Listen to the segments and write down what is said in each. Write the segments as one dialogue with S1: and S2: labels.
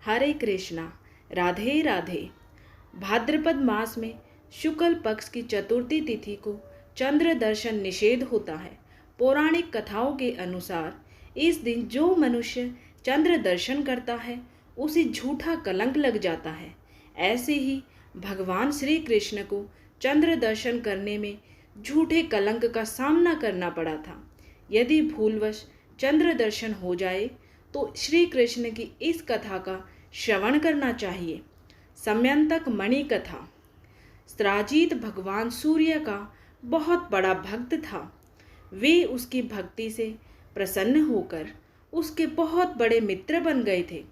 S1: हरे कृष्णा। राधे राधे। भाद्रपद मास में शुक्ल पक्ष की चतुर्थी तिथि को चंद्र दर्शन निषेध होता है। पौराणिक कथाओं के अनुसार इस दिन जो मनुष्य चंद्र दर्शन करता है उसे झूठा कलंक लग जाता है। ऐसे ही भगवान श्री कृष्ण को चंद्र दर्शन करने में झूठे कलंक का सामना करना पड़ा था। यदि भूलवश चंद्र दर्शन हो जाए तो श्री कृष्ण की इस कथा का श्रवण करना चाहिए। समयंतक मणि कथा। स्त्राजित भगवान सूर्य का बहुत बड़ा भक्त था। वे उसकी भक्ति से प्रसन्न होकर उसके बहुत बड़े मित्र बन गए थे।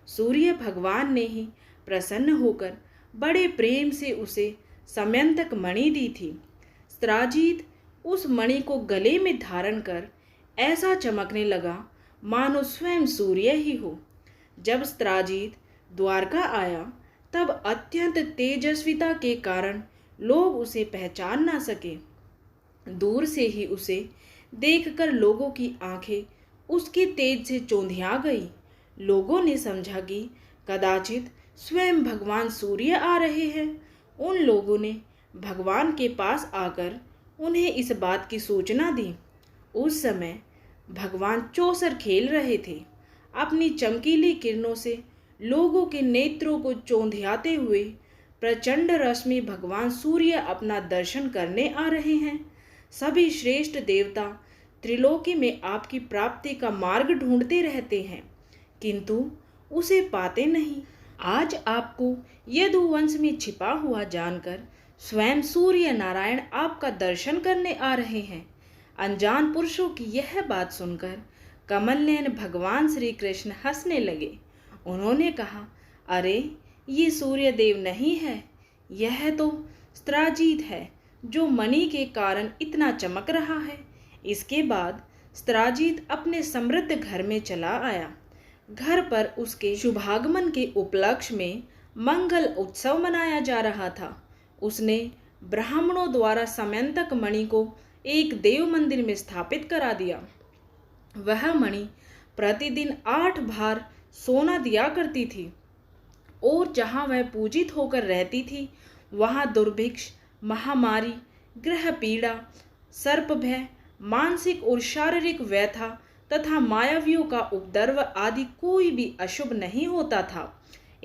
S1: सूर्य भगवान ने ही प्रसन्न होकर बड़े प्रेम से उसे समयंतक मणि दी थी। स्त्राजित उस मणि को गले में धारण कर ऐसा चमकने लगा मानो स्वयं सूर्य ही हो। जब स्त्राजित द्वारका आया तब अत्यंत तेजस्विता के कारण लोग उसे पहचान ना सके। दूर से ही उसे देखकर लोगों की आंखें उसके तेज से चौंधिया गई। लोगों ने समझा कि कदाचित स्वयं भगवान सूर्य आ रहे हैं। उन लोगों ने भगवान के पास आकर उन्हें इस बात की सूचना दी। उस समय भगवान चौसर खेल रहे थे। अपनी चमकीली किरणों से लोगों के नेत्रों को चौंधियाते हुए प्रचंड रश्मि भगवान सूर्य अपना दर्शन करने आ रहे हैं। सभी श्रेष्ठ देवता त्रिलोकी में आपकी प्राप्ति का मार्ग ढूंढते रहते हैं किंतु उसे पाते नहीं। आज आपको यदुवंश में छिपा हुआ जानकर स्वयं सूर्य नारायण आपका दर्शन करने आ रहे हैं। अनजान पुरुषों की यह बात सुनकर कमलनयन भगवान श्री कृष्ण हंसने लगे। उन्होंने कहा, अरे ये सूर्य देव नहीं है, यह तो स्त्राजित है जो मणि के कारण इतना चमक रहा है। इसके बाद स्त्राजित अपने समृद्ध घर में चला आया। घर पर उसके शुभागमन के उपलक्ष्य में मंगल उत्सव मनाया जा रहा था। उसने ब्राह्मणों द्वारा समयंतक मणि को एक देव मंदिर में स्थापित करा दिया। वह मणि प्रतिदिन 8 भार सोना दिया करती थी और जहाँ वह पूजित होकर रहती थी वहाँ दुर्भिक्ष, महामारी, ग्रह पीड़ा, सर्प भय, मानसिक और शारीरिक व्यथा तथा मायावियों का उपद्रव आदि कोई भी अशुभ नहीं होता था।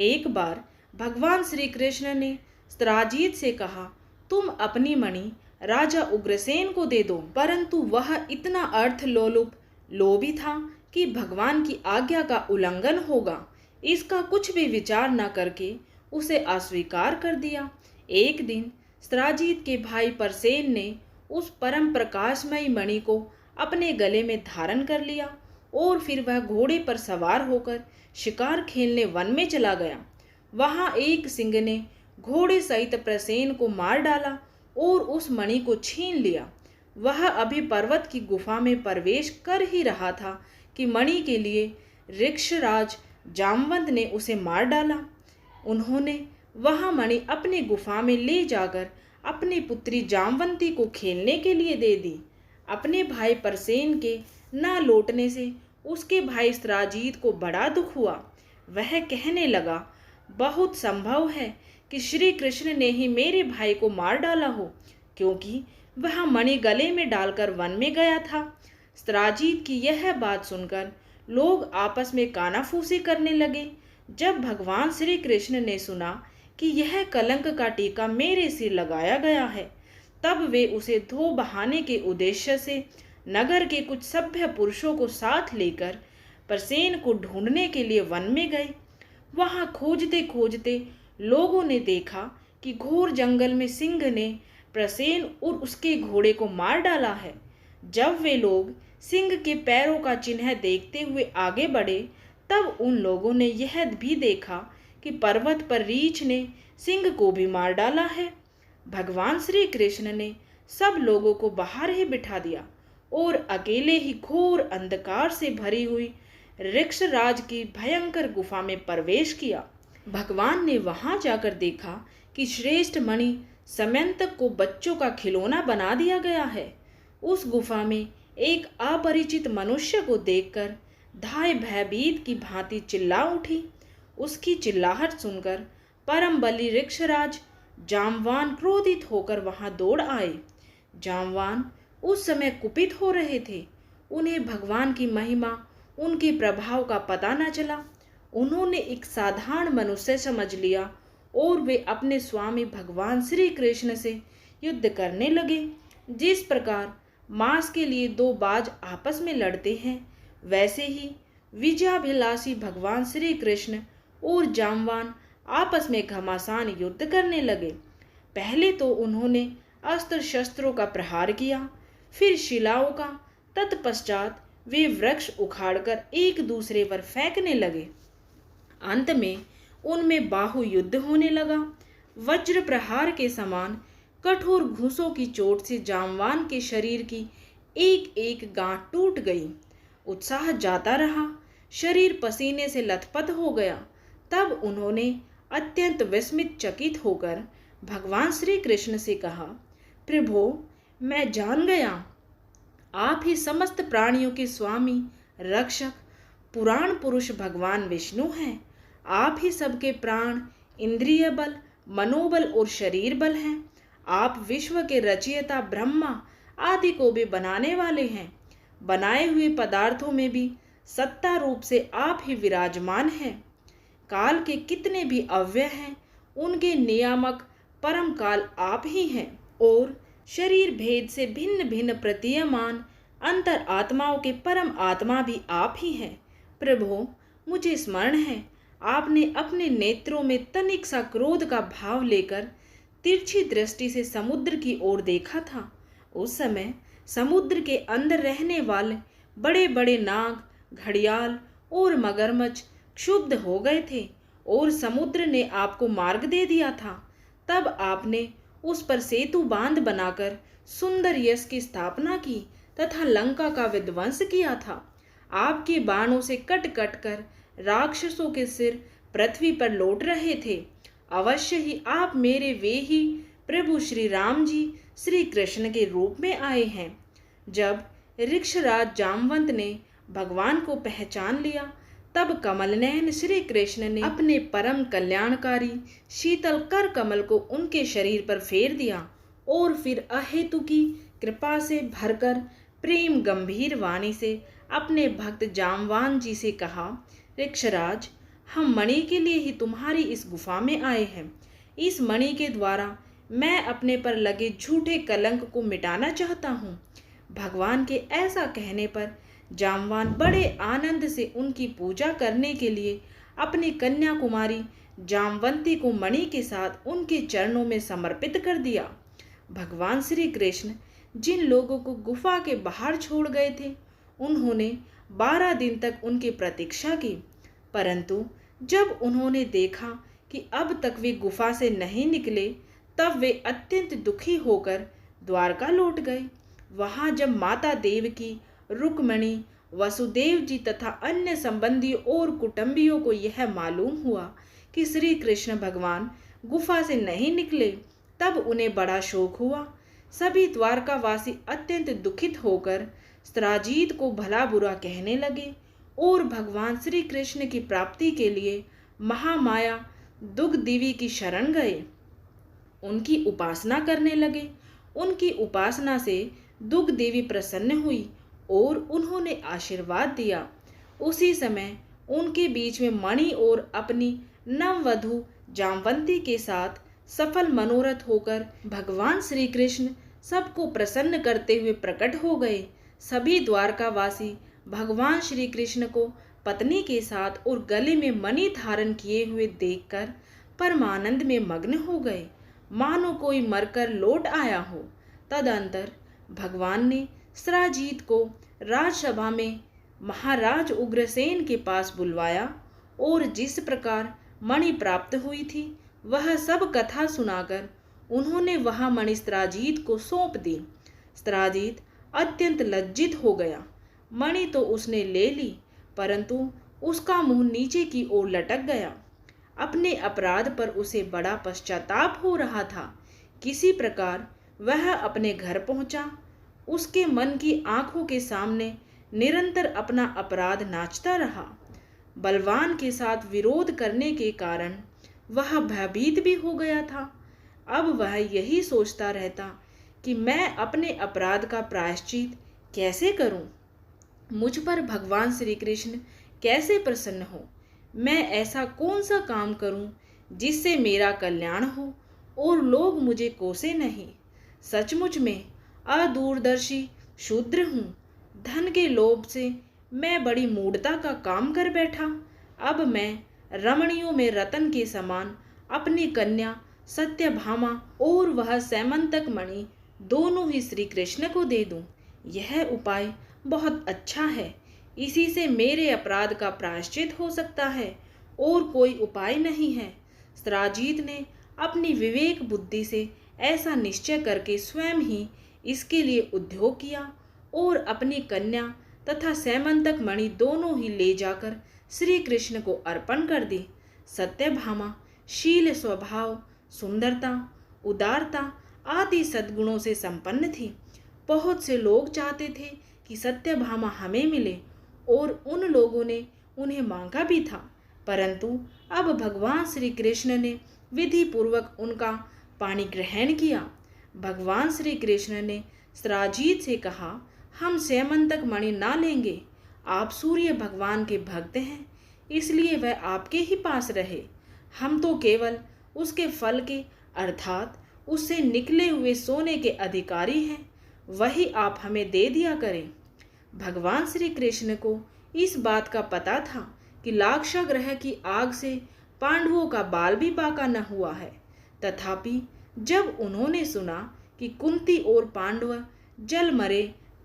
S1: एक बार भगवान श्री कृष्ण ने स्त्राजित से कहा, तुम अपनी मणि राजा उग्रसेन को दे दो। परंतु वह इतना अर्थ लोभी था कि भगवान की आज्ञा का उल्लंघन होगा इसका कुछ भी विचार न करके उसे अस्वीकार कर दिया। एक दिन स्त्राजित के भाई परसेन ने उस परम प्रकाशमयी मणि को अपने गले में धारण कर लिया और फिर वह घोड़े पर सवार होकर शिकार खेलने वन में चला गया। वहां एक सिंह ने घोड़े सहित परसेन को मार डाला और उस मणि को छीन लिया। वह अभी पर्वत की गुफा में प्रवेश कर ही रहा था कि मणि के लिए ऋक्षराज जामवंत ने उसे मार डाला। उन्होंने वह मणि अपनी गुफा में ले जाकर अपनी पुत्री जामवंती को खेलने के लिए दे दी। अपने भाई परसेन के न लौटने से उसके भाई स्त्राजित को बड़ा दुख हुआ। वह कहने लगा, बहुत संभव है कि श्री कृष्ण ने ही मेरे भाई को मार डाला हो क्योंकि वह मणि गले में डालकर वन में गया था। स्त्राजित की यह बात सुनकर लोग आपस में कानाफूसी करने लगे। जब भगवान श्री कृष्ण ने सुना कि यह कलंक का टीका मेरे सिर लगाया गया है तब वे उसे धो बहाने के उद्देश्य से नगर के कुछ सभ्य पुरुषों को साथ लेकर परसेन को ढूंढने के लिए वन में गए। वहां खोजते खोजते लोगों ने देखा कि घोर जंगल में सिंह ने परसेन और उसके घोड़े को मार डाला है। जब वे लोग सिंह के पैरों का चिन्ह देखते हुए आगे बढ़े तब उन लोगों ने यह भी देखा कि पर्वत पर रीछ ने सिंह को भी मार डाला है। भगवान श्री कृष्ण ने सब लोगों को बाहर ही बिठा दिया और अकेले ही घोर अंधकार से भरी हुई ऋक्षराज की भयंकर गुफा में प्रवेश किया। भगवान ने वहां जाकर देखा कि श्रेष्ठ मणि समयंतक को बच्चों का खिलौना बना दिया गया है। उस गुफा में एक अपरिचित मनुष्य को देखकर धाय भयभीत की भांति चिल्ला उठी। उसकी चिल्लाहट सुनकर परम बली ऋक्षराज जामवान क्रोधित होकर वहां दौड़ आए। जामवान उस समय कुपित हो रहे थे। उन्हें भगवान की महिमा, उनके प्रभाव का पता न चला। उन्होंने एक साधारण मनुष्य समझ लिया और वे अपने स्वामी भगवान श्री कृष्ण से युद्ध करने लगे। जिस प्रकार मांस के लिए दो बाज आपस में लड़ते हैं, वैसे ही विजयाभिलाषी भगवान श्री कृष्ण और जामवान आपस में घमासान युद्ध करने लगे। पहले तो उन्होंने अस्त्र शस्त्रों का प्रहार किया, फिर शिलाओं का, तत्पश्चात वे वृक्ष उखाड़कर एक दूसरे पर फेंकने लगे। अंत में उनमें बाहु युद्ध होने लगा। वज्र प्रहार के समान कठोर घूंसों की चोट से जामवान के शरीर की एक एक गांठ टूट गई। उत्साह जाता रहा, शरीर पसीने से लथपथ हो गया। तब उन्होंने अत्यंत विस्मित चकित होकर भगवान श्री कृष्ण से कहा, प्रभो, मैं जान गया, आप ही समस्त प्राणियों के स्वामी, रक्षक, पुराण पुरुष भगवान विष्णु हैं। आप ही सबके प्राण, इंद्रिय बल, मनोबल और शरीर बल हैं। आप विश्व के रचयिता ब्रह्मा आदि को भी बनाने वाले हैं। बनाए हुए पदार्थों में भी सत्ता रूप से आप ही विराजमान हैं। काल के कितने भी अव्यय हैं, उनके नियामक परम काल आप ही हैं। और शरीर भेद से भिन्न भिन्न प्रतीयमान अंतर आत्माओं के परम आत्मा भी आप ही हैं। प्रभो, मुझे स्मरण है, आपने अपने नेत्रों में तनिक सा क्रोध का भाव लेकर तिरछी दृष्टि से समुद्र की ओर देखा था। उस समय समुद्र के अंदर रहने वाले बड़े बड़े नाग, घड़ियाल और मगरमच्छ क्षुब्ध हो गए थे और समुद्र ने आपको मार्ग दे दिया था। तब आपने उस पर सेतु बांध बनाकर सुंदर यश की स्थापना की तथा लंका का विध्वंस किया था। आपके बाणों से कट कट कर राक्षसों के सिर पृथ्वी पर लौट रहे थे। अवश्य ही आप मेरे वे ही प्रभु श्री राम जी श्री कृष्ण के रूप में आए हैं। जब ऋक्षराज जामवंत ने भगवान को पहचान लिया, तब कमलनयन श्री कृष्ण ने अपने परम कल्याणकारी शीतल कर कमल को उनके शरीर पर फेर दिया और फिर अहेतु की कृपा से भरकर प्रेम गंभीर वाणी से अपने भक्त जामवान जी से कहा, ऋक्षराज, हम मणि के लिए ही तुम्हारी इस गुफा में आए हैं। इस मणि के द्वारा मैं अपने पर लगे झूठे कलंक को मिटाना चाहता हूँ। भगवान के ऐसा कहने पर जामवान बड़े आनंद से उनकी पूजा करने के लिए अपनी कन्या कुमारी जामवंती को मणि के साथ उनके चरणों में समर्पित कर दिया। भगवान श्री कृष्ण जिन लोगों को गुफा के बाहर छोड़ गए थे, उन्होंने 12 दिन तक उनकी प्रतीक्षा की, परंतु जब उन्होंने देखा कि अब तक वे गुफा से नहीं निकले, तब वे अत्यंत दुखी होकर द्वारका लौट गए। वहां जब माता देवकी, रुक्मिणी, वसुदेव जी तथा अन्य संबंधियों और कुटुंबियों को यह मालूम हुआ कि श्री कृष्ण भगवान गुफा से नहीं निकले, तब उन्हें बड़ा शोक हुआ। सभी द्वारकावासी अत्यंत दुखित होकर स्त्राजीत को भला बुरा कहने लगे और भगवान श्री कृष्ण की प्राप्ति के लिए महामाया दुग्धदेवी की शरण गए। उनकी उपासना करने लगे। उनकी उपासना से दुग्धदेवी प्रसन्न हुई और उन्होंने आशीर्वाद दिया। उसी समय उनके बीच में मणि और अपनी नववधू जामवंती के साथ सफल मनोरथ होकर भगवान श्री कृष्ण सबको प्रसन्न करते हुए प्रकट हो गए। सभी द्वारकावासी भगवान श्री कृष्ण को पत्नी के साथ और गले में मणि धारण किए हुए देखकर परमानंद में मग्न हो गए, मानो कोई मरकर लौट आया हो। तदंतर भगवान ने स्त्राजीत को राजसभा में महाराज उग्रसेन के पास बुलवाया और जिस प्रकार मणि प्राप्त हुई थी वह सब कथा सुनाकर उन्होंने वह मणि स्त्राजीत को सौंप दी। स्त्राजीत अत्यंत लज्जित हो गया। मणि तो उसने ले ली, परंतु उसका मुंह नीचे की ओर लटक गया। अपने अपराध पर उसे बड़ा पश्चाताप हो रहा था। किसी प्रकार वह अपने घर पहुंचा। उसके मन की आंखों के सामने निरंतर अपना अपराध नाचता रहा। बलवान के साथ विरोध करने के कारण वह भयभीत भी हो गया था। अब वह यही सोचता रहता कि मैं अपने अपराध का प्रायश्चित कैसे करूं? मुझ पर भगवान श्री कृष्ण कैसे प्रसन्न हो? मैं ऐसा कौन सा काम करूं जिससे मेरा कल्याण हो और लोग मुझे कोसे नहीं? सचमुच में अदूरदर्शी शूद्र हूँ। धन के लोभ से मैं बड़ी मूढ़ता का काम कर बैठा। अब मैं रमणियों में रतन के समान अपनी कन्या सत्यभामा और वह सैमंतक मणि दोनों ही श्री कृष्ण को दे दूं। यह उपाय बहुत अच्छा है। इसी से मेरे अपराध का प्रायश्चित हो सकता है और कोई उपाय नहीं है। सराजीत ने अपनी विवेक बुद्धि से ऐसा निश्चय करके स्वयं ही इसके लिए उद्योग किया और अपनी कन्या तथा सैमंतक मणि दोनों ही ले जाकर श्री कृष्ण को अर्पण कर दी। सत्यभामा शील स्वभाव, सुंदरता, उदारता आदि सद्गुणों से संपन्न थी। बहुत से लोग चाहते थे कि सत्यभामा हमें मिले और उन लोगों ने उन्हें मांगा भी था, परंतु अब भगवान श्री कृष्ण ने विधि पूर्वक उनका पानी ग्रहण किया। भगवान श्री कृष्ण ने सराजीत से कहा, हम सैमंतक मणि ना लेंगे। आप सूर्य भगवान के भक्त हैं, इसलिए वह आपके ही पास रहे। हम तो केवल उसके फल के अर्थात उससे निकले हुए सोने के अधिकारी हैं, वही आप हमें दे दिया करें। भगवान श्री कृष्ण को इस बात का पता था कि लाक्षागृह की आग से पांडवों का बाल भी बाका न हुआ है। तथापि जब उन्होंने सुना कि कुंती और पांडव जल मरे,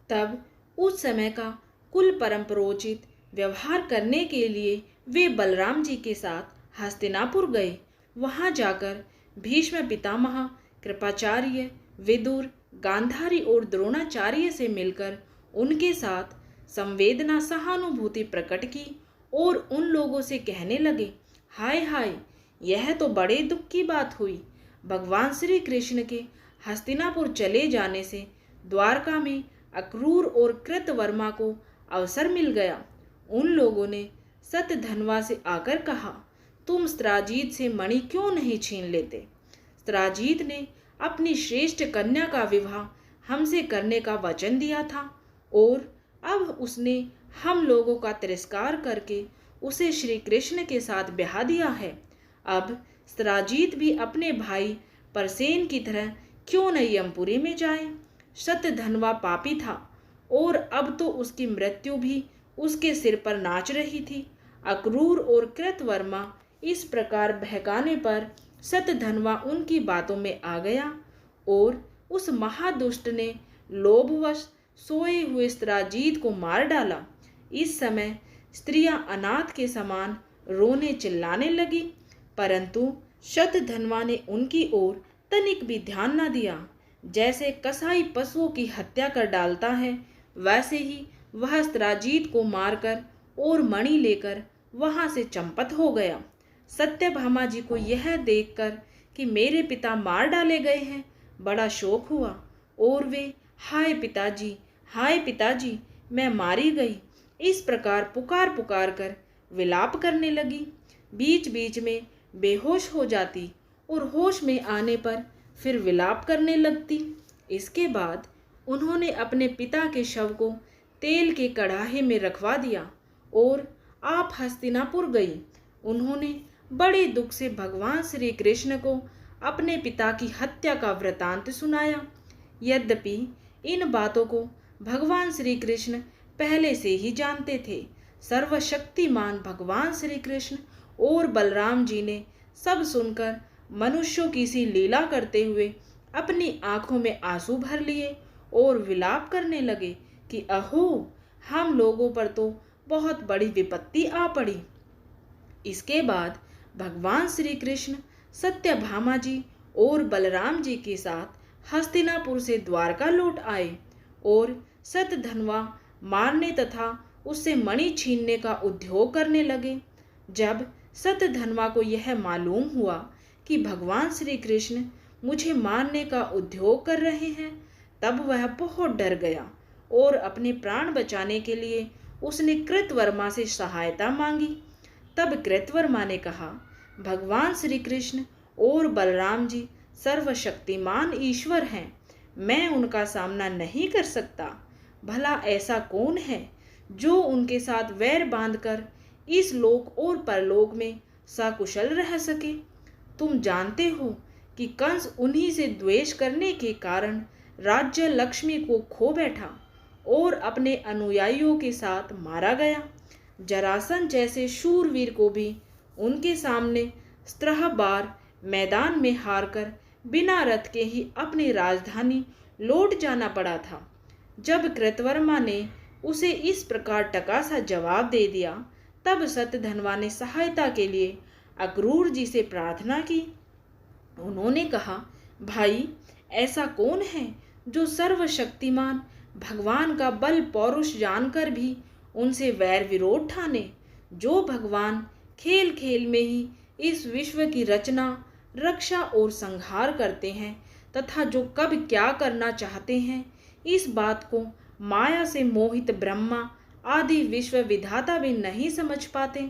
S1: तब उस समय का कुल परंपरोचित व्यवहार करने के लिए वे बलराम जी के साथ हस्तिनापुर गए। वहां जाकर भीष्म पितामह, कृपाचार्य, विदुर, गांधारी और द्रोणाचार्य से मिलकर उनके साथ संवेदना सहानुभूति प्रकट की और उन लोगों से कहने लगे, हाय हाय, यह तो बड़े दुख की बात हुई। भगवान श्री कृष्ण के हस्तिनापुर चले जाने से द्वारका में अक्रूर और कृतवर्मा को अवसर मिल गया। उन लोगों ने सतधनवा से आकर कहा, तुम सराजीत से मणि क्यों नहीं छीन लेते? सराजीत ने अपनी श्रेष्ठ कन्या का विवाह हमसे करने का वचन दिया था और अब उसने हम लोगों का तिरस्कार करके उसे श्री कृष्ण के साथ ब्याह दिया है। अब सराजीत भी अपने भाई परसेन की तरह क्यों न यमपुरी में जाए? शतधनवा पापी था और अब तो उसकी मृत्यु भी उसके सिर पर नाच रही थी। अक्रूर और कृतवर्मा इस प्रकार बहकाने पर शतधनवा उनकी बातों में आ गया और उस महादुष्ट ने लोभवश सोए हुए सराजीत को मार डाला। इस समय स्त्रियां अनाथ के समान रोने चिल्लाने लगी, परंतु शतधनवा ने उनकी ओर तनिक भी ध्यान न दिया। जैसे कसाई पशुओं की हत्या कर डालता है, वैसे ही वह सराजीत को मारकर और मणि लेकर वहां से चंपत हो गया। सत्यभामा जी को यह देखकर कि मेरे पिता मार डाले गए हैं, बड़ा शोक हुआ और वे हाय पिताजी, हाय पिताजी, मैं मारी गई, इस प्रकार पुकार पुकार कर विलाप करने लगी। बीच बीच में बेहोश हो जाती और होश में आने पर फिर विलाप करने लगती। इसके बाद उन्होंने अपने पिता के शव को तेल के कढ़ाई में रखवा दिया और आप हस्तिनापुर गई। उन्होंने बड़े दुख से भगवान श्री कृष्ण को अपने पिता की हत्या का वृतांत सुनाया। यद्यपि इन बातों को भगवान श्री कृष्ण पहले से ही जानते थे। सर्वशक्तिमान भगवान श्री कृष्ण और बलराम जी ने सब सुनकर मनुष्यों की सी लीला करते हुए अपनी आंखों में आंसू भर लिए और विलाप करने लगे कि अहो, हम लोगों पर तो बहुत बड़ी विपत्ति आ पड़ी। इसके बाद भगवान श्री कृष्ण सत्यभामा जी और बलराम जी के साथ हस्तिनापुर से द्वारका लौट आए और शतधनवा मारने तथा उससे मणि छीनने का उद्योग करने लगे। जब शतधनवा को यह मालूम हुआ कि भगवान श्री कृष्ण मुझे मारने का उद्योग कर रहे हैं, तब वह बहुत डर गया और अपने प्राण बचाने के लिए उसने कृतवर्मा से सहायता मांगी। तब कृतवर्मा ने कहा, भगवान श्री कृष्ण और बलराम जी सर्वशक्तिमान ईश्वर हैं, मैं उनका सामना नहीं कर सकता। भला ऐसा कौन है जो उनके साथ वैर बांधकर इस लोक और परलोक में सकुशल रह सके। तुम जानते हो कि कंस उन्हीं से द्वेष करने के कारण राज्य लक्ष्मी को खो बैठा और अपने अनुयायियों के साथ मारा गया। जरासंध जैसे शूरवीर को भी उनके सामने 17 बार मैदान में हारकर बिना रथ के ही अपनी राजधानी लौट जाना पड़ा था। जब कृतवर्मा ने उसे इस प्रकार टका सा जवाब दे दिया, तब शतधन्वा ने सहायता के लिए अक्रूर जी से प्रार्थना की। उन्होंने कहा, भाई, ऐसा कौन है जो सर्वशक्तिमान भगवान का बल पौरुष जानकर भी उनसे वैर विरोध ठाने, जो भगवान खेल खेल में ही इस विश्व की रचना, रक्षा और संहार करते हैं तथा जो कब क्या करना चाहते हैं इस बात को माया से मोहित ब्रह्मा आदि विश्व विधाता भी नहीं समझ पाते,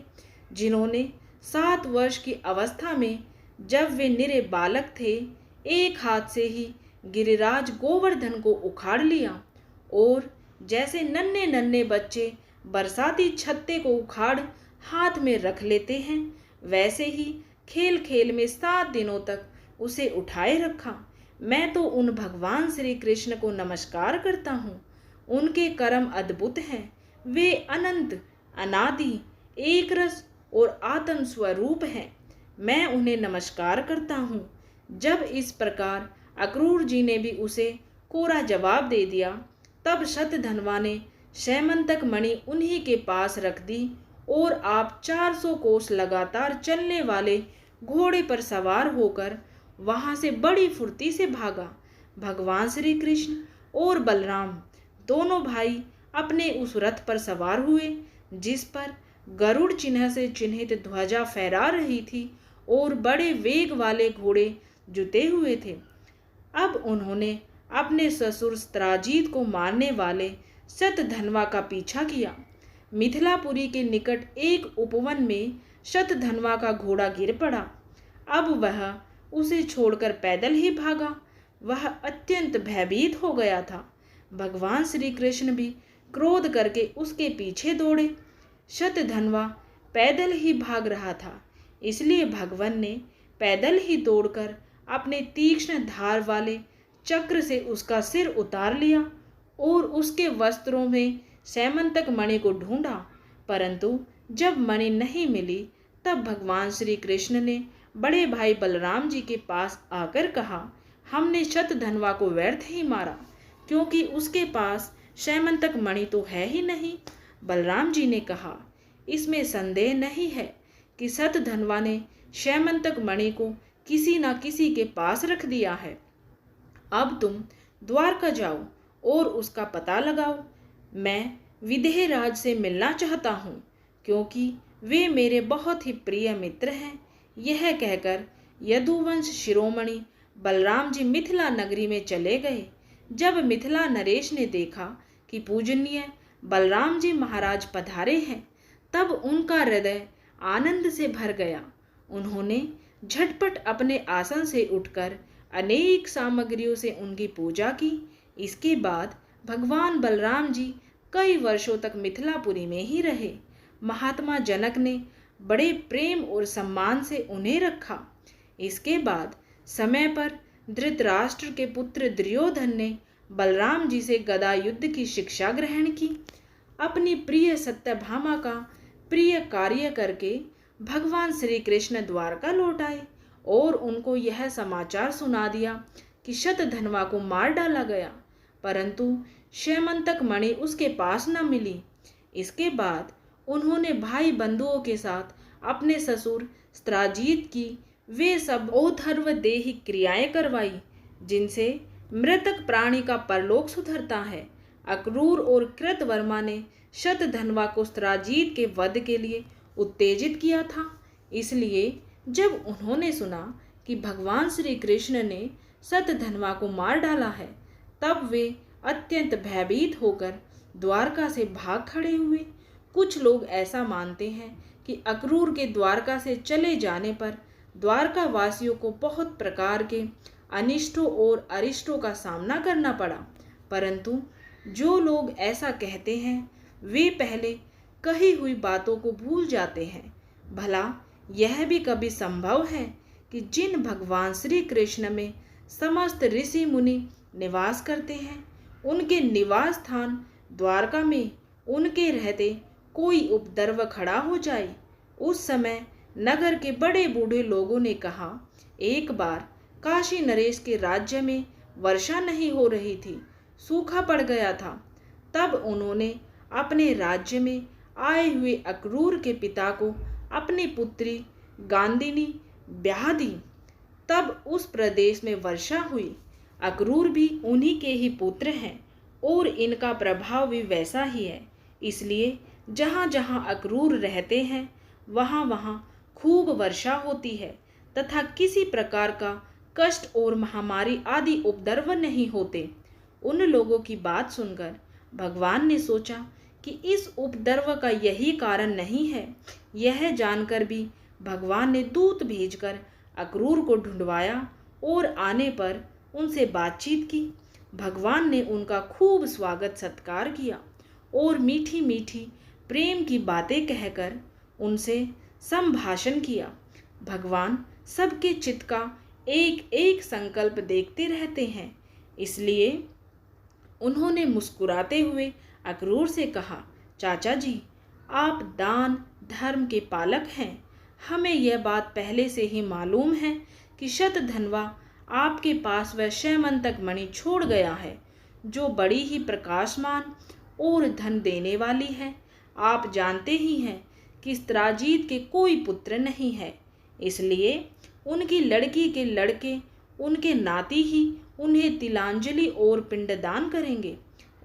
S1: जिन्होंने 7 वर्ष की अवस्था में जब वे निरे बालक थे, एक हाथ से ही गिरिराज गोवर्धन को उखाड़ लिया, और जैसे नन्हे नन्हे बच्चे बरसाती छत्ते को उखाड़ हाथ में रख लेते हैं, वैसे ही खेल खेल में 7 दिनों तक उसे उठाए रखा। मैं तो उन भगवान श्री कृष्ण को नमस्कार करता हूँ। उनके कर्म अद्भुत हैं। वे अनंत, अनादि, एक रस और आत्म स्वरूप हैं। मैं उन्हें नमस्कार करता हूँ। जब इस प्रकार अक्रूर जी ने भी उसे कोरा जवाब दे दिया, तब शतधन्वा ने शैमंतक मणि उन्हीं के पास रख दी और आप 400 कोस लगातार चलने वाले घोड़े पर सवार होकर वहां से बड़ी फुर्ती से भागा। भगवान श्री कृष्ण और बलराम दोनों भाई अपने उस रथ पर सवार हुए जिस पर गरुड़ चिन्ह से चिन्हित ध्वजा फहरा रही थी और बड़े वेग वाले घोड़े जुते हुए थे। अब उन्होंने अपने ससुर स्त्राजीत को मारने वाले शतधन्वा का पीछा किया। मिथिलापुरी के निकट एक उपवन में शतधन्वा का घोड़ा गिर पड़ा। अब वह उसे छोड़कर पैदल ही भागा। वह अत्यंत भयभीत हो गया था। भगवान श्री कृष्ण भी क्रोध करके उसके पीछे दौड़े। शतधन्वा पैदल ही भाग रहा था, इसलिए भगवान ने पैदल ही दौड़कर अपने तीक्ष्ण धार वाले चक्र से उसका सिर उतार लिया और उसके वस्त्रों में शैमंतक मणि को ढूंढा, परंतु जब मणि नहीं मिली तब भगवान श्री कृष्ण ने बड़े भाई बलराम जी के पास आकर कहा, हमने शतधन्वा को व्यर्थ ही मारा, क्योंकि उसके पास शैमंतक मणि तो है ही नहीं। बलराम जी ने कहा, इसमें संदेह नहीं है कि शतधन्वा ने शैमंतक मणि को किसी न किसी के पास रख दिया है। अब तुम द्वारका जाओ और उसका पता लगाओ। मैं विदेह राज से मिलना चाहता हूँ, क्योंकि वे मेरे बहुत ही प्रिय मित्र हैं। यह कहकर यदुवंश शिरोमणि बलराम जी मिथिला नगरी में चले गए। जब मिथिला नरेश ने देखा कि पूजनीय बलराम जी महाराज पधारे हैं, तब उनका हृदय आनंद से भर गया। उन्होंने झटपट अपने आसन से उठकर अनेक सामग्रियों से उनकी पूजा की। इसके बाद भगवान बलराम जी कई वर्षों तक मिथिलापुरी में ही रहे। महात्मा जनक ने बड़े प्रेम और सम्मान से उन्हें रखा। इसके बाद समय पर धृतराष्ट्र के पुत्र दुर्योधन ने बलराम जी से गदा युद्ध की शिक्षा ग्रहण की। अपनी प्रिय सत्यभामा का प्रिय कार्य करके भगवान श्री कृष्ण द्वारका लौट आए और उनको यह समाचार सुना दिया कि शतधन्वा को मार डाला गया, परंतु शैमंतक मणि उसके पास न मिली। इसके बाद उन्होंने भाई बंधुओं के साथ अपने ससुर स्त्राजीत की वे सब औधर्व देही क्रियाएं करवाई जिनसे मृतक प्राणी का परलोक सुधरता है। अक्रूर और कृतवर्मा ने शतधन्वा को स्त्राजीत के वध के लिए उत्तेजित किया था। इसलिए जब उन्होंने सुना कि भगवान श्री कृष्ण ने शतधन्वा को मार डाला है, तब वे अत्यंत भयभीत होकर द्वारका से भाग खड़े हुए। कुछ लोग ऐसा मानते हैं कि अक्रूर के द्वारका से चले जाने पर द्वारका वासियों को बहुत प्रकार के अनिष्टों और अरिष्टों का सामना करना पड़ा। परंतु जो लोग ऐसा कहते हैं वे पहले कही हुई बातों को भूल जाते हैं। भला यह भी कभी संभव है कि जिन भगवान श्री कृष्ण में समस्त ऋषि मुनि निवास करते हैं, उनके निवास स्थान द्वारका में उनके रहते कोई उपद्रव खड़ा हो जाए। उस समय नगर के बड़े बूढ़े लोगों ने कहा, एक बार काशी नरेश के राज्य में वर्षा नहीं हो रही थी, सूखा पड़ गया था। तब उन्होंने अपने राज्य में आए हुए अक्रूर के पिता को अपनी पुत्री गांधिनी ब्याह दी। तब उस प्रदेश में वर्षा हुई। अक्रूर भी उन्हीं के ही पुत्र हैं और इनका प्रभाव भी वैसा ही है। इसलिए जहाँ जहाँ अक्रूर रहते हैं वहाँ वहाँ खूब वर्षा होती है तथा किसी प्रकार का कष्ट और महामारी आदि उपद्रव नहीं होते। उन लोगों की बात सुनकर भगवान ने सोचा कि इस उपद्रव का यही कारण नहीं है। यह जानकर भी भगवान ने दूत भेजकर अक्रूर को ढूंढवाया और आने पर उनसे बातचीत की। भगवान ने उनका खूब स्वागत सत्कार किया और मीठी मीठी प्रेम की बातें कहकर उनसे संभाषण किया। भगवान सबके चित्त का एक एक संकल्प देखते रहते हैं, इसलिए उन्होंने मुस्कुराते हुए अक्रूर से कहा, चाचा जी, आप दान धर्म के पालक हैं। हमें यह बात पहले से ही मालूम है कि शतधन्वा आपके पास वह शैमंतक मणि छोड़ गया है, जो बड़ी ही प्रकाशमान और धन देने वाली है। आप जानते ही हैं कि स्त्राजीत के कोई पुत्र नहीं है, इसलिए उनकी लड़की के लड़के उनके नाती ही उन्हें तिलांजलि और पिंडदान करेंगे,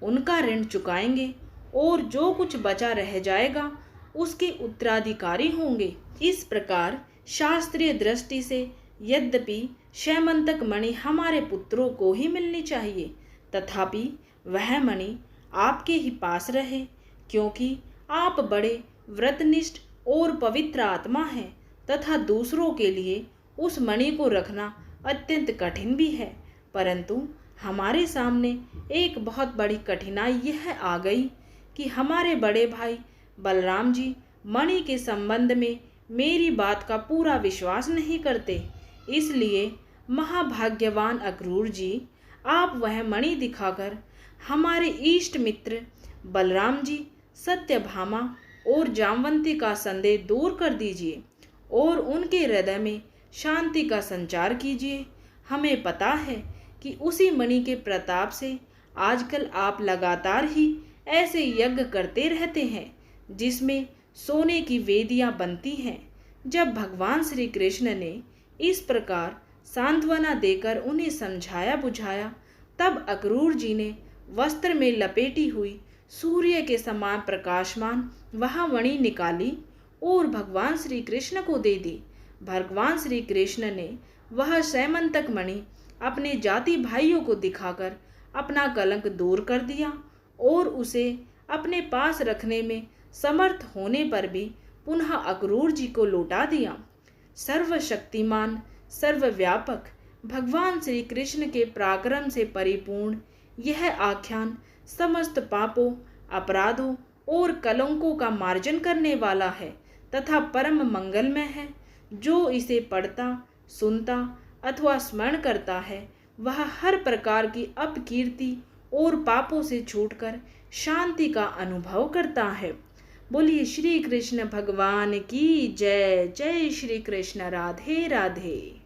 S1: उनका ऋण चुकाएंगे और जो कुछ बचा रह जाएगा उसके उत्तराधिकारी होंगे। इस प्रकार शास्त्रीय दृष्टि से यद्यपि शैमंतक मणि हमारे पुत्रों को ही मिलनी चाहिए, तथापि वह मणि आपके ही पास रहे, क्योंकि आप बड़े व्रतनिष्ठ और पवित्र आत्मा हैं तथा दूसरों के लिए उस मणि को रखना अत्यंत कठिन भी है। परंतु हमारे सामने एक बहुत बड़ी कठिनाई यह आ गई कि हमारे बड़े भाई बलराम जी मणि के संबंध में मेरी बात का पूरा विश्वास नहीं करते। इसलिए महाभाग्यवान अक्रूर जी, आप वह मणि दिखाकर हमारे इष्ट मित्र बलराम जी, सत्यभामा और जामवंती का संदेह दूर कर दीजिए और उनके हृदय में शांति का संचार कीजिए। हमें पता है कि उसी मणि के प्रताप से आजकल आप लगातार ही ऐसे यज्ञ करते रहते हैं जिसमें सोने की वेदियां बनती हैं। जब भगवान श्री कृष्ण ने इस प्रकार सांत्वना देकर उन्हें समझाया बुझाया, तब अक्रूर जी ने वस्त्र में लपेटी हुई सूर्य के समान प्रकाशमान वह मणि निकाली और भगवान श्री कृष्ण को दे दी। भगवान श्री कृष्ण ने वह शैमंतक मणि अपने जाति भाइयों को दिखाकर अपना कलंक दूर कर दिया और उसे अपने पास रखने में समर्थ होने पर भी पुनः अक्रूर जी को लौटा दिया। सर्वशक्तिमान सर्वव्यापक भगवान श्री कृष्ण के पराक्रम से परिपूर्ण यह आख्यान समस्त पापों, अपराधों और कलंकों का मार्जन करने वाला है तथा परम मंगलमय है। जो इसे पढ़ता, सुनता अथवा स्मरण करता है, वह हर प्रकार की अपकीर्ति और पापों से छूटकर शांति का अनुभव करता है। बोलिए श्री कृष्ण भगवान की जय। जय श्री कृष्ण। राधे राधे।